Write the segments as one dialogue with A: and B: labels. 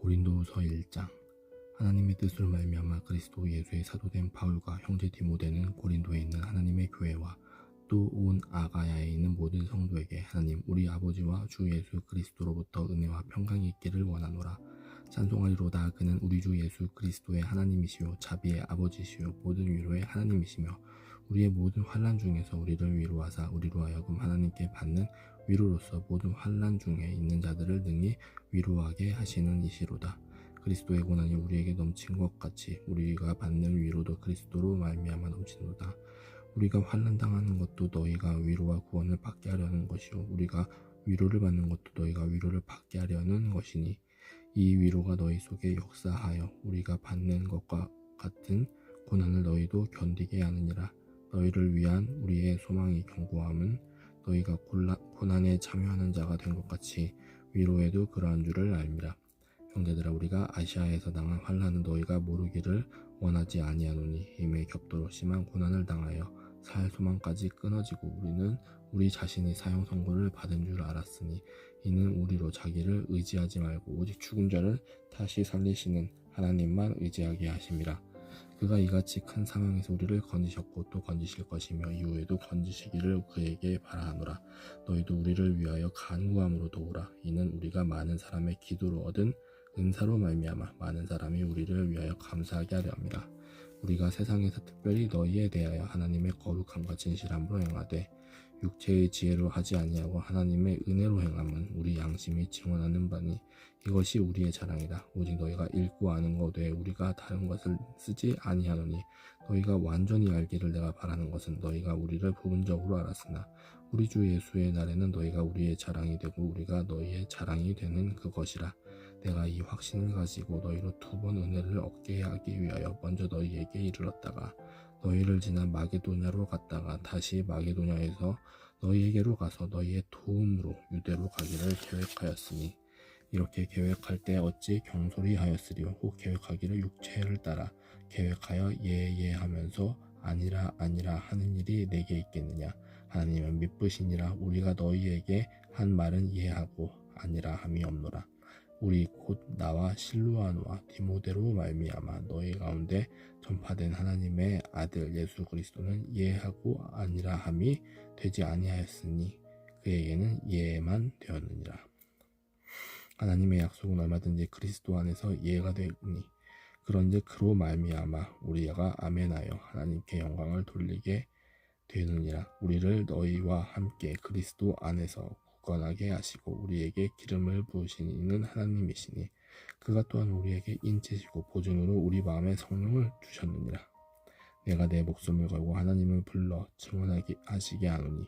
A: 고린도후서 1장. 하나님의 뜻으로 말미암아 그리스도 예수의 사도된 바울과 형제 디모데는 고린도에 있는 하나님의 교회와 또 온 아가야에 있는 모든 성도에게 하나님 우리 아버지와 주 예수 그리스도로부터 은혜와 평강이 있기를 원하노라. 찬송하리로다. 그는 우리 주 예수 그리스도의 하나님이시요 자비의 아버지시요 모든 위로의 하나님이시며 우리의 모든 환난 중에서 우리를 위로하사 우리로 하여금 하나님께 받는 위로로서 모든 환난 중에 있는 자들을 능히 위로하게 하시는 이시로다. 그리스도의 고난이 우리에게 넘친 것 같이 우리가 받는 위로도 그리스도로 말미암아 넘치노다. 우리가 환난 당하는 것도 너희가 위로와 구원을 받게 하려는 것이요 우리가 위로를 받는 것도 너희가 위로를 받게 하려는 것이니 이 위로가 너희 속에 역사하여 우리가 받는 것과 같은 고난을 너희도 견디게 하느니라. 너희를 위한 우리의 소망이 견고함은 너희가 고난에 참여하는 자가 된 것 같이 위로에도 그러한 줄을 알미라. 형제들아, 우리가 아시아에서 당한 환난은 너희가 모르기를 원하지 아니하노니 이에 겹도로 심한 고난을 당하여 살 소망까지 끊어지고 우리는 우리 자신이 사형 선고를 받은 줄 알았으니 이는 우리로 자기를 의지하지 말고 오직 죽은 자를 다시 살리시는 하나님만 의지하게 하심이라. 그가 이같이 큰 상황에서 우리를 건지셨고 또 건지실 것이며 이후에도 건지시기를 그에게 바라노라. 너희도 우리를 위하여 간구함으로 도우라. 이는 우리가 많은 사람의 기도로 얻은 은사로 말미암아 많은 사람이 우리를 위하여 감사하게 하려 함이라. 우리가 세상에서 특별히 너희에 대하여 하나님의 거룩함과 진실함으로 행하되 육체의 지혜로 하지 아니하고 하나님의 은혜로 행함은 우리 양심이 증언하는 바니 이것이 우리의 자랑이다. 오직 너희가 읽고 아는 것 외에 우리가 다른 것을 쓰지 아니하노니 너희가 완전히 알기를 내가 바라는 것은 너희가 우리를 부분적으로 알았으나 우리 주 예수의 날에는 너희가 우리의 자랑이 되고 우리가 너희의 자랑이 되는 그것이라. 내가 이 확신을 가지고 너희로 2번 은혜를 얻게 하기 위하여 먼저 너희에게 이르렀다가 너희를 지나 마게도냐로 갔다가 다시 마게도냐에서 너희에게로 가서 너희의 도움으로 유대로 가기를 계획하였으니 이렇게 계획할 때 어찌 경솔히 하였으리요. 혹 계획하기를 육체를 따라 계획하여 예하면서 아니라 하는 일이 내게 있겠느냐. 하나님은 미쁘시니라. 우리가 너희에게 한 말은 이해하고 아니라 함이 없노라. 우리 곧 나와 실루아노와 디모데로 말미암아 너희 가운데 전파된 하나님의 아들 예수 그리스도는 예하고 아니라 함이 되지 아니하였으니 그에게는 예만 되었느니라. 하나님의 약속은 얼마든지 그리스도 안에서 예가 되니 그런즉 그로 말미암아 우리가 아멘하여 하나님께 영광을 돌리게 되느니라. 우리를 너희와 함께 그리스도 안에서 굳건하게 하시고 우리에게 기름을 부으신 이는 하나님이시니 그가 또한 우리에게 인치시고 보증으로 우리 마음에 성령을 주셨느니라. 내가 내 목숨을 걸고 하나님을 불러 증언하게 하시게 하노니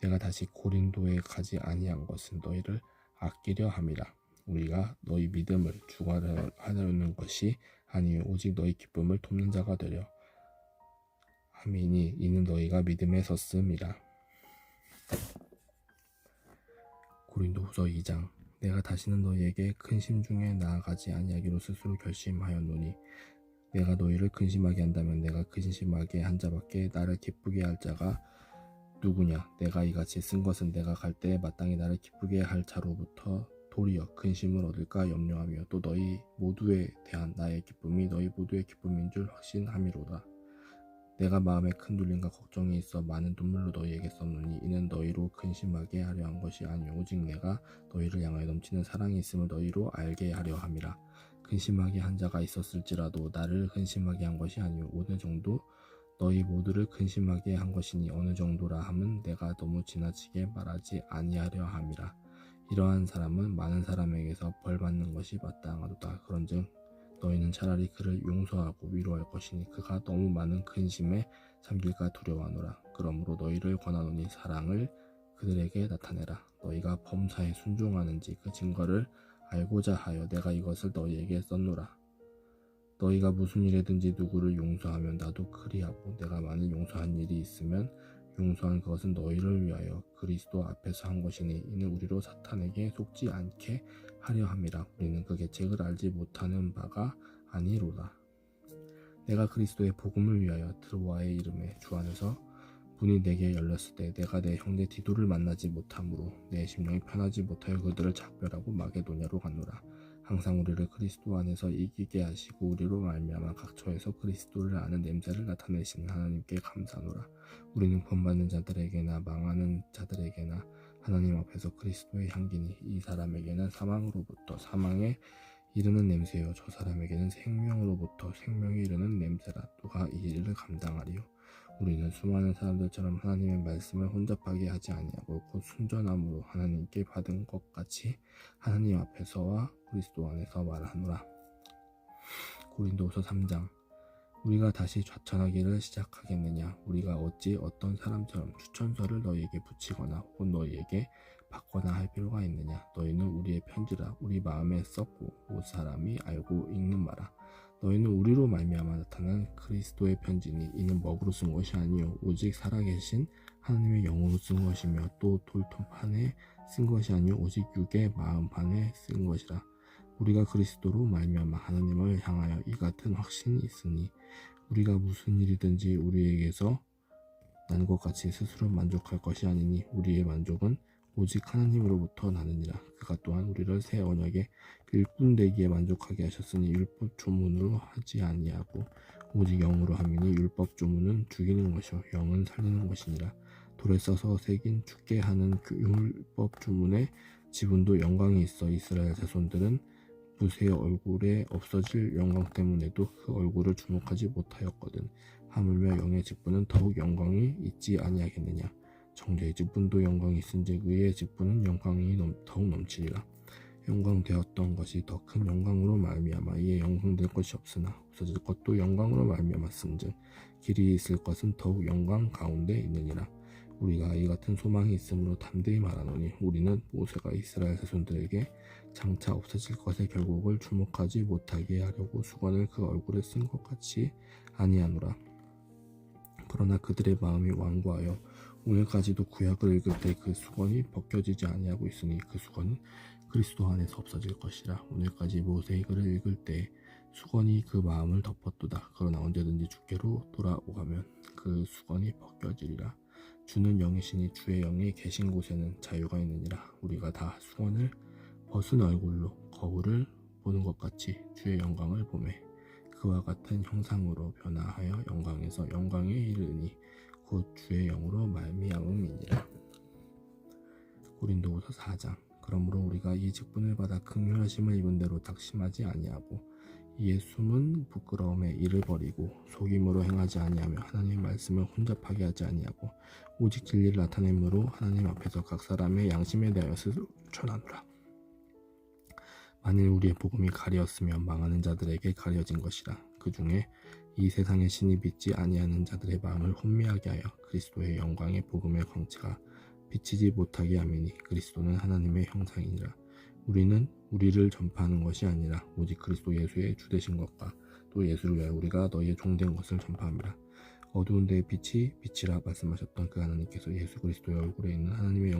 A: 내가 다시 고린도에 가지 아니한 것은 너희를 아끼려 함이라. 우리가 너희 믿음을 주관하려는 것이 아니요 오직 너희 기쁨을 돕는 자가 되려 함이니 이는 너희가 믿음에 섰음이라. 고린도후서 2장. 내가 다시는 너희에게 근심 중에 나아가지 아니하기로 스스로 결심하였노니 내가 너희를 근심하게 한다면 내가 근심하게 한 자밖에 나를 기쁘게 할 자가 누구냐. 내가 이같이 쓴 것은 내가 갈 때에 마땅히 나를 기쁘게 할 자로부터 도리어 근심을 얻을까 염려하며 또 너희 모두에 대한 나의 기쁨이 너희 모두의 기쁨인 줄 확신함이로다. 내가 마음에 큰 눌림과 걱정이 있어 많은 눈물로 너희에게 썼노니 이는 너희로 근심하게 하려 한 것이 아니요 오직 내가 너희를 향하여 넘치는 사랑이 있음을 너희로 알게 하려 함이라. 근심하게 한 자가 있었을지라도 나를 근심하게 한 것이 아니요 어느 정도 너희 모두를 근심하게 한 것이니 어느 정도라 함은 내가 너무 지나치게 말하지 아니하려 함이라. 이러한 사람은 많은 사람에게서 벌받는 것이 마땅하도다. 그런즉 너희는 차라리 그를 용서하고 위로할 것이니 그가 너무 많은 근심에 잠길까 두려워하노라. 그러므로 너희를 권하노니 사랑을 그들에게 나타내라. 너희가 범사에 순종하는지 그 증거를 알고자 하여 내가 이것을 너희에게 썼노라. 너희가 무슨 일에든지 누구를 용서하면 나도 그리하고 내가 만일 용서한 일이 있으면 용서한 그것은 너희를 위하여 그리스도 앞에서 한 것이니 이는 우리로 사탄에게 속지 않게 하려 함이라. 우리는 그 계책을 알지 못하는 바가 아니로다. 내가 그리스도의 복음을 위하여 드로아의 이름에 주 안에서 문이 내게 열렸을 때 내가 내 형제 디도를 만나지 못함으로 내 심령이 편하지 못하여 그들을 작별하고 마게도냐로 갔노라. 항상 우리를 그리스도 안에서 이기게 하시고 우리로 말미암아 각 처에서 그리스도를 아는 냄새를 나타내시는 하나님께 감사하노라. 우리는 구원받는 자들에게나 망하는 자들에게나 하나님 앞에서 그리스도의 향기니 이 사람에게는 사망으로부터 사망에 이르는 냄새요 저 사람에게는 생명으로부터 생명에 이르는 냄새라. 누가 이 일을 감당하리요? 우리는 수많은 사람들처럼 하나님의 말씀을 혼잡하게 하지 아니하고 곧 순전함으로 하나님께 받은 것 같이 하나님 앞에서와 그리스도 안에서 말하노라. 고린도후서 3장. 우리가 다시 좌천하기를 시작하겠느냐? 우리가 어찌 어떤 사람처럼 추천서를 너희에게 붙이거나 혹은 너희에게 받거나 할 필요가 있느냐? 너희는 우리의 편지라 우리 마음에 썼고 못 사람이 알고 읽는 바라. 너희는 우리로 말미암아 나타난 그리스도의 편지니 이는 먹으로 쓴 것이 아니요 오직 살아계신 하나님의 영으로 쓴 것이며 또 돌통판에 쓴 것이 아니요 오직 육의 마음판에 쓴 것이라. 우리가 그리스도로 말미암아 하나님을 향하여 이 같은 확신이 있으니 우리가 무슨 일이든지 우리에게서 난 것 같이 스스로 만족할 것이 아니니 우리의 만족은 오직 하나님으로부터 나느니라. 그가 또한 우리를 새 언약의 일꾼 되기에 만족하게 하셨으니 율법 조문으로 하지 아니하고 오직 영으로 함이니 율법 조문은 죽이는 것이요 영은 살리는 것이니라. 돌에 써서 새긴 죽게 하는 그 율법 조문의 지분도 영광이 있어 이스라엘 자손들은 모세의 얼굴에 없어질 영광 때문에도 그 얼굴을 주목하지 못하였거든. 하물며 영의 직분은 더욱 영광이 있지 아니하겠느냐. 정죄의 직분도 영광이 있은즉 의의 직분은 영광이 더욱 넘치리라. 영광되었던 것이 더 큰 영광으로 말미암아 이에 영광될 것이 없으나 없어질 것도 영광으로 말미암았은즉 길이 있을 것은 더욱 영광 가운데 있느니라. 우리가 이 같은 소망이 있으므로 담대히 말하노니 우리는 모세가 이스라엘 자손들에게 장차 없어질 것의 결국을 주목하지 못하게 하려고 수건을 그 얼굴에 쓴 것 같이 아니하노라. 그러나 그들의 마음이 완고하여 오늘까지도 구약을 읽을 때 그 수건이 벗겨지지 아니하고 있으니 그 수건은 그리스도 안에서 없어질 것이라. 오늘까지 모세의 글을 읽을 때 수건이 그 마음을 덮었도다. 그러나 언제든지 주께로 돌아오가면 그 수건이 벗겨지리라. 주는 영이시니 주의 영이 계신 곳에는 자유가 있느니라. 우리가 다 수건을 벗은 얼굴로 거울을 보는 것 같이 주의 영광을 보매 그와 같은 형상으로 변화하여 영광에서 영광에 이르니 곧 주의 영으로 말미암음이니라. 고린도후서 4장. 그러므로 우리가 이 직분을 받아 긍휼하심을 입은 대로 닥심하지 아니하고 이에 숨은 부끄러움에 이를 버리고 속임으로 행하지 아니하며 하나님의 말씀을 혼잡하게 하지 아니하고 오직 진리를 나타내므로 하나님 앞에서 각 사람의 양심에 대하여 스스로 전하노라. 만일 우리의 복음이 가리었으면 망하는 자들에게 가려진 것이라. 그 중에 이 세상의 신이 믿지 아니하는 자들의 마음을 혼미하게 하여 그리스도의 영광의 복음의 광채가 비치지 못하게 함이니 그리스도는 하나님의 형상이니라. 우리는 우리를 전파하는 것이 아니라 오직 그리스도 예수의 주되신 것과 또 예수를 위하여 우리가 너희의 종된 것을 전파합니다. 어두운 데에 빛이 빛이라 말씀하셨던 그 하나님께서 예수 그리스도의 얼굴에 있는 하나님의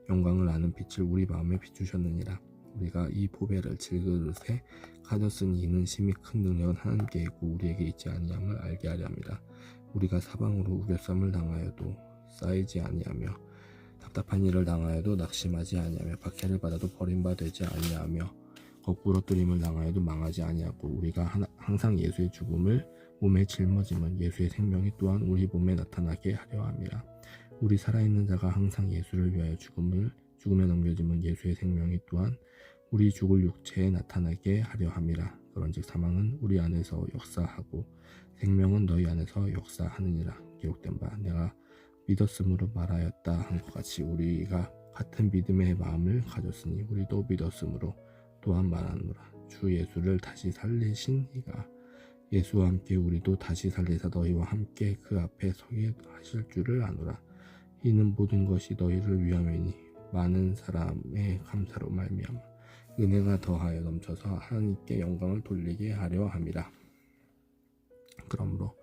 A: 영광을 아는 빛을 우리 마음에 비추셨느니라. 우리가 이 보배를 질그릇에 가졌으니 이는 심히 큰 능력은 하나님께 있고 우리에게 있지 아니함을 알게 하려 함이라. 우리가 사방으로 우겨쌈을 당하여도 쌓이지 아니하며 답답한 일을 당하여도 낙심하지 아니하며 박해를 받아도 버림받지 아니하며 거꾸로 뜨림을 당하여도 망하지 아니하고 우리가 항상 예수의 죽음을 몸에 짊어지면 예수의 생명이 또한 우리 몸에 나타나게 하려 함이라. 우리 살아있는 자가 항상 예수를 위하여 죽음에 넘겨지면 예수의 생명이 또한 우리 죽을 육체에 나타나게 하려 함이라. 그런즉 사망은 우리 안에서 역사하고 생명은 너희 안에서 역사하느니라. 기록된 바 내가 믿었으므로 말하였다 한 것 같이 우리가 같은 믿음의 마음을 가졌으니 우리도 믿었으므로 또한 말하노라. 주 예수를 다시 살리신 이가 예수와 함께 우리도 다시 살리사 너희와 함께 그 앞에 서게 하실 줄을 아노라. 이는 모든 것이 너희를 위함이니 많은 사람의 감사로 말미암아 은혜가 더하여 넘쳐서 하나님께 영광을 돌리게 하려 함이라. 그러므로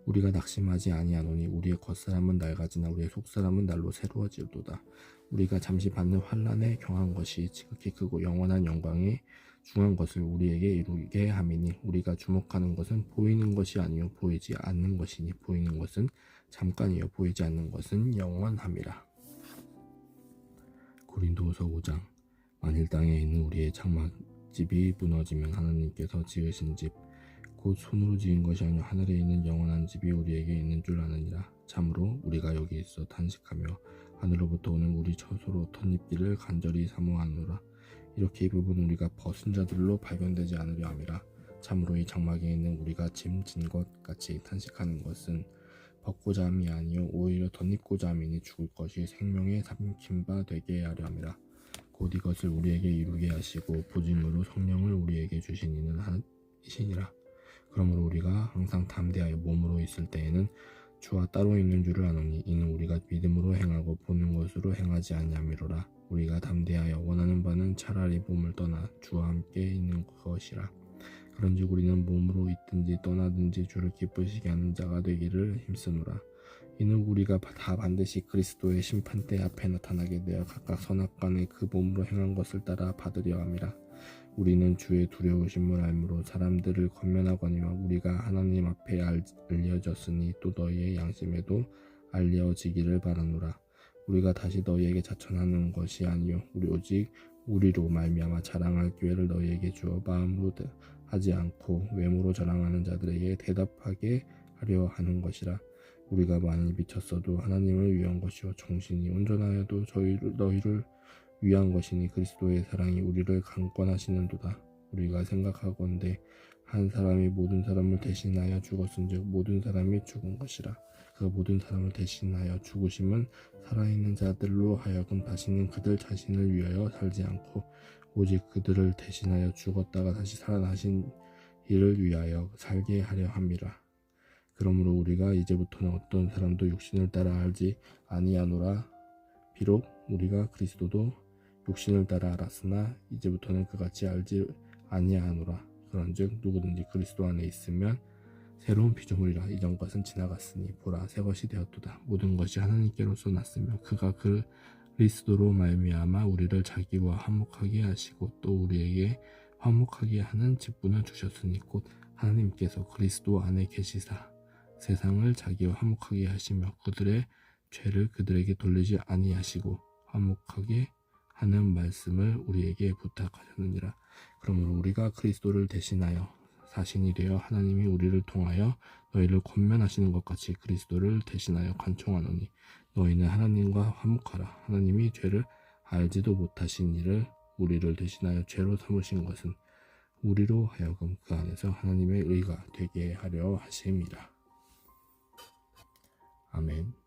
A: 우리가 낙심하지 아니하노니 우리의 겉사람은 낡아지나 우리의 속사람은 날로 새로워지도다. 우리가 잠시 받는 환난에 경한 것이 지극히 크고 영원한 영광에 중한 것을 우리에게 이루게 함이니 우리가 주목하는 것은 보이는 것이 아니요 보이지 않는 것이니 보이는 것은 잠깐이요 보이지 않는 것은 영원함이라. 고린도후서 5장. 만일 땅에 있는 우리의 장막 집이 무너지면 하나님께서 지으신 집 곧 손으로 지은 것이 아니요 하늘에 있는 영원한 집이 우리에게 있는 줄 아느니라. 참으로 우리가 여기 있어 탄식하며 하늘로부터 오는 우리 처소로 덧입기를 간절히 사모하노라. 이렇게 이 부분 우리가 벗은 자들로 발견되지 않으려 함이라. 참으로 이 장막에 있는 우리가 짐 진 것 같이 탄식하는 것은 벗고자 함이 아니요 오히려 덧입고자 함이니 죽을 것이 생명에 삼킨 바 되게 하려 함이라. 곧 이것을 우리에게 이루게 하시고 보짐으로 성령을 우리에게 주신 이는 하시니라. 그러므로 우리가 항상 담대하여 몸으로 있을 때에는 주와 따로 있는 줄을 아노니 이는 우리가 믿음으로 행하고 보는 것으로 행하지 아니함이로라. 우리가 담대하여 원하는 바는 차라리 몸을 떠나 주와 함께 있는 것이라. 그런즉 우리는 몸으로 있든지 떠나든지 주를 기쁘시게 하는 자가 되기를 힘쓰노라. 이는 우리가 다 반드시 그리스도의 심판대 앞에 나타나게 되어 각각 선악간에 그 몸으로 행한 것을 따라 받으려 함이라. 우리는 주의 두려우심을 알므로 사람들을 권면하거니와 우리가 하나님 앞에 알려졌으니 또 너희의 양심에도 알려지기를 바라노라. 우리가 다시 너희에게 자천하는 것이 아니요 우리 오직 우리로 말미암아 자랑할 기회를 너희에게 주어 마음으로 하지 않고 외모로 자랑하는 자들에게 대답하게 하려 하는 것이라. 우리가 많이 미쳤어도 하나님을 위한 것이요 정신이 온전하여도 너희를 위한 것이니 그리스도의 사랑이 우리를 강권하시는도다. 우리가 생각하건대 한 사람이 모든 사람을 대신하여 죽었은즉 모든 사람이 죽은 것이라. 그 모든 사람을 대신하여 죽으심은 살아있는 자들로 하여금 다시는 그들 자신을 위하여 살지 않고 오직 그들을 대신하여 죽었다가 다시 살아나신 이를 위하여 살게 하려 함이라. 그러므로 우리가 이제부터는 어떤 사람도 육신을 따라 알지 아니하노라. 비록 우리가 그리스도도 육신을 따라 알았으나 이제부터는 그같이 알지 아니하노라. 그런즉 누구든지 그리스도 안에 있으면 새로운 피조물이라. 이전 것은 지나갔으니 보라 새 것이 되었도다. 모든 것이 하나님께로서 났으며 그가 그리스도로 말미암아 우리를 자기와 화목하게 하시고 또 우리에게 화목하게 하는 직분을 주셨으니 곧 하나님께서 그리스도 안에 계시사 세상을 자기와 화목하게 하시며 그들의 죄를 그들에게 돌리지 아니하시고 화목하게 하는 말씀을 우리에게 부탁하셨느니라. 그러므로 우리가 그리스도를 대신하여 사신이 되어 하나님이 우리를 통하여 너희를 권면하시는 것 같이 그리스도를 대신하여 간청하노니 너희는 하나님과 화목하라. 하나님이 죄를 알지도 못하신 이를 우리를 대신하여 죄로 삼으신 것은 우리로 하여금 그 안에서 하나님의 의가 되게 하려 하심이라. 아멘.